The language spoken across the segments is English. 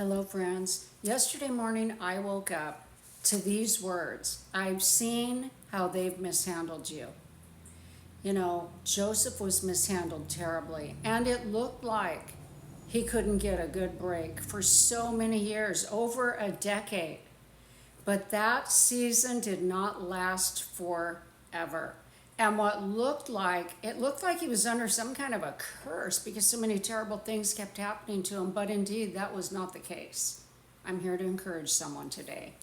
Hello, friends. Yesterday morning, I woke up to these words. I've seen how they've mishandled you. You know, Joseph was mishandled terribly, and it looked like he couldn't get a good break for so many years, over a decade. But that season did not last forever. And it looked like he was under some kind of a curse because so many terrible things kept happening to him. But indeed, that was not the case. I'm here to encourage someone today.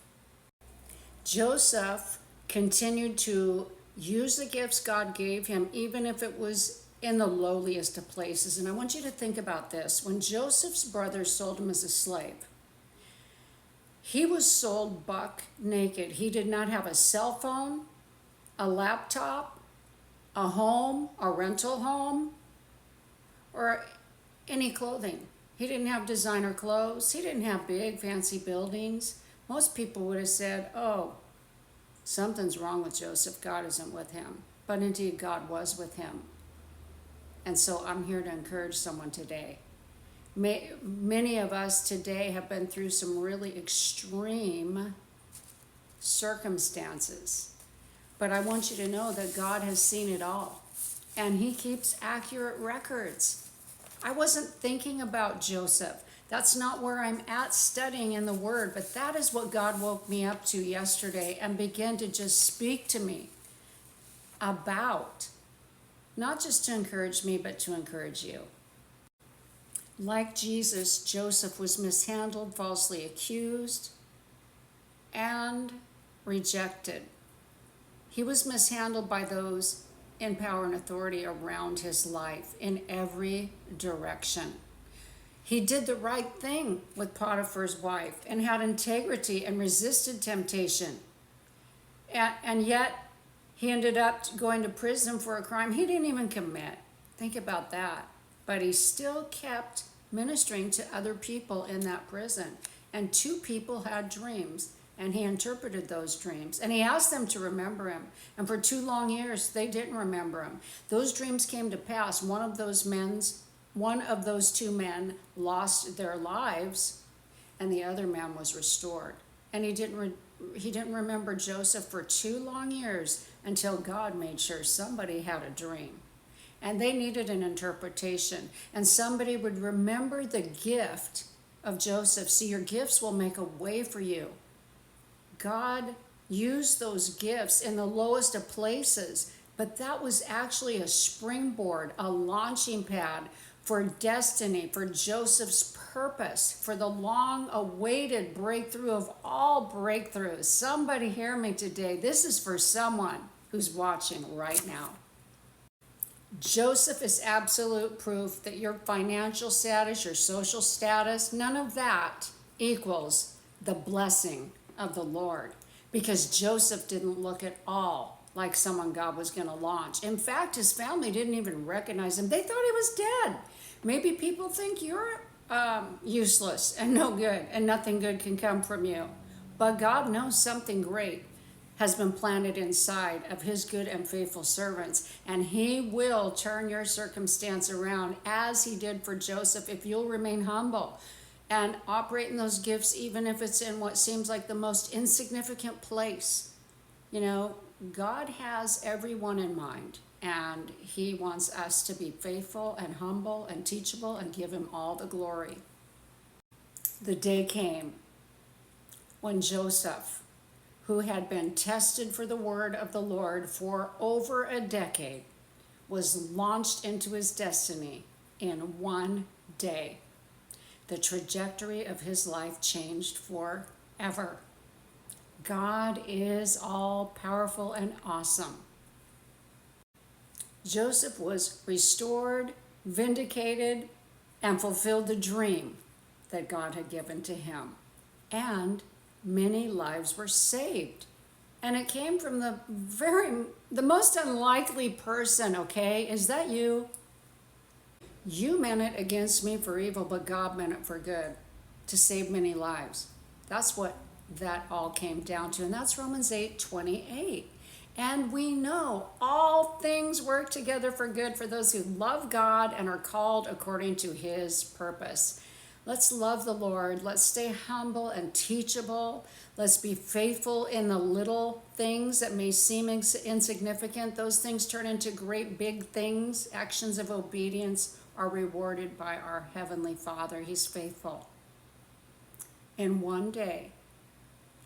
Joseph continued to use the gifts God gave him, even if it was in the lowliest of places. And I want you to think about this. When Joseph's brothers sold him as a slave, he was sold buck naked. He did not have a cell phone, a laptop, a home, a rental home, or any clothing. He didn't have designer clothes. He didn't have big fancy buildings. Most people would have said, oh, something's wrong with Joseph. God isn't with him. But indeed, God was with him. And so I'm here to encourage someone today. Many of us today have been through some really extreme circumstances. But I want you to know that God has seen it all. And he keeps accurate records. I wasn't thinking about Joseph. That's not where I'm at studying in the Word. But that is what God woke me up to yesterday and began to just speak to me about. Not just to encourage me, but to encourage you. Like Jesus, Joseph was mishandled, falsely accused, and rejected. He was mishandled by those in power and authority around his life in every direction. He did the right thing with Potiphar's wife and had integrity and resisted temptation. And yet he ended up going to prison for a crime he didn't even commit. Think about that. But he still kept ministering to other people in that prison. And two people had dreams. And he interpreted those dreams. And he asked them to remember him. And for 2 long years, they didn't remember him. Those dreams came to pass. One of those 2 men lost their lives, and the other man was restored. And he didn't remember Joseph for 2 long years until God made sure somebody had a dream. And they needed an interpretation. And somebody would remember the gift of Joseph. See, your gifts will make a way for you. God used those gifts in the lowest of places, but that was actually a springboard, a launching pad for destiny, for Joseph's purpose, for the long-awaited breakthrough of all breakthroughs. Somebody hear me today. This is for someone who's watching right now. Joseph is absolute proof that your financial status, your social status, none of that equals the blessing of the Lord, because Joseph didn't look at all like someone God was going to launch. In fact, his family didn't even recognize him. They thought he was dead. Maybe people think you're useless and no good and nothing good can come from you. But God knows something great has been planted inside of his good and faithful servants, and he will turn your circumstance around as he did for Joseph if you'll remain humble and operate in those gifts, even if it's in what seems like the most insignificant place. You know, God has everyone in mind, and he wants us to be faithful and humble and teachable and give him all the glory. The day came when Joseph, who had been tested for the word of the Lord for over a decade, was launched into his destiny in one day. The trajectory of his life changed forever. God is all powerful and awesome. Joseph was restored, vindicated, and fulfilled the dream that God had given to him. And many lives were saved. And it came from the most unlikely person, okay? Is that you? You meant it against me for evil, but God meant it for good, to save many lives. That's what that all came down to. And that's Romans 8:28. And we know all things work together for good for those who love God and are called according to his purpose. Let's love the Lord. Let's stay humble and teachable. Let's be faithful in the little things that may seem insignificant. Those things turn into great big things. Actions of obedience are rewarded by our Heavenly Father. He's faithful. In one day,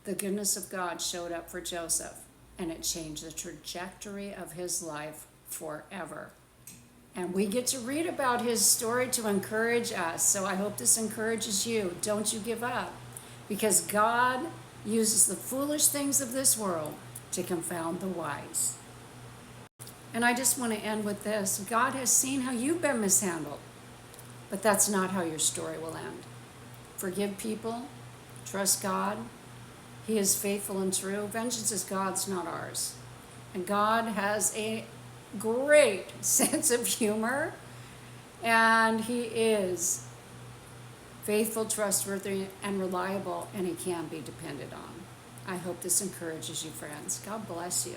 the goodness of God showed up for Joseph, and it changed the trajectory of his life forever. And we get to read about his story to encourage us. So I hope this encourages you. Don't you give up. Because God uses the foolish things of this world to confound the wise. And I just want to end with this. God has seen how you've been mishandled. But that's not how your story will end. Forgive people. Trust God. He is faithful and true. Vengeance is God's, not ours. And God has a great sense of humor, and he is faithful, trustworthy, and reliable, and he can be depended on. I hope this encourages you, friends. God bless you.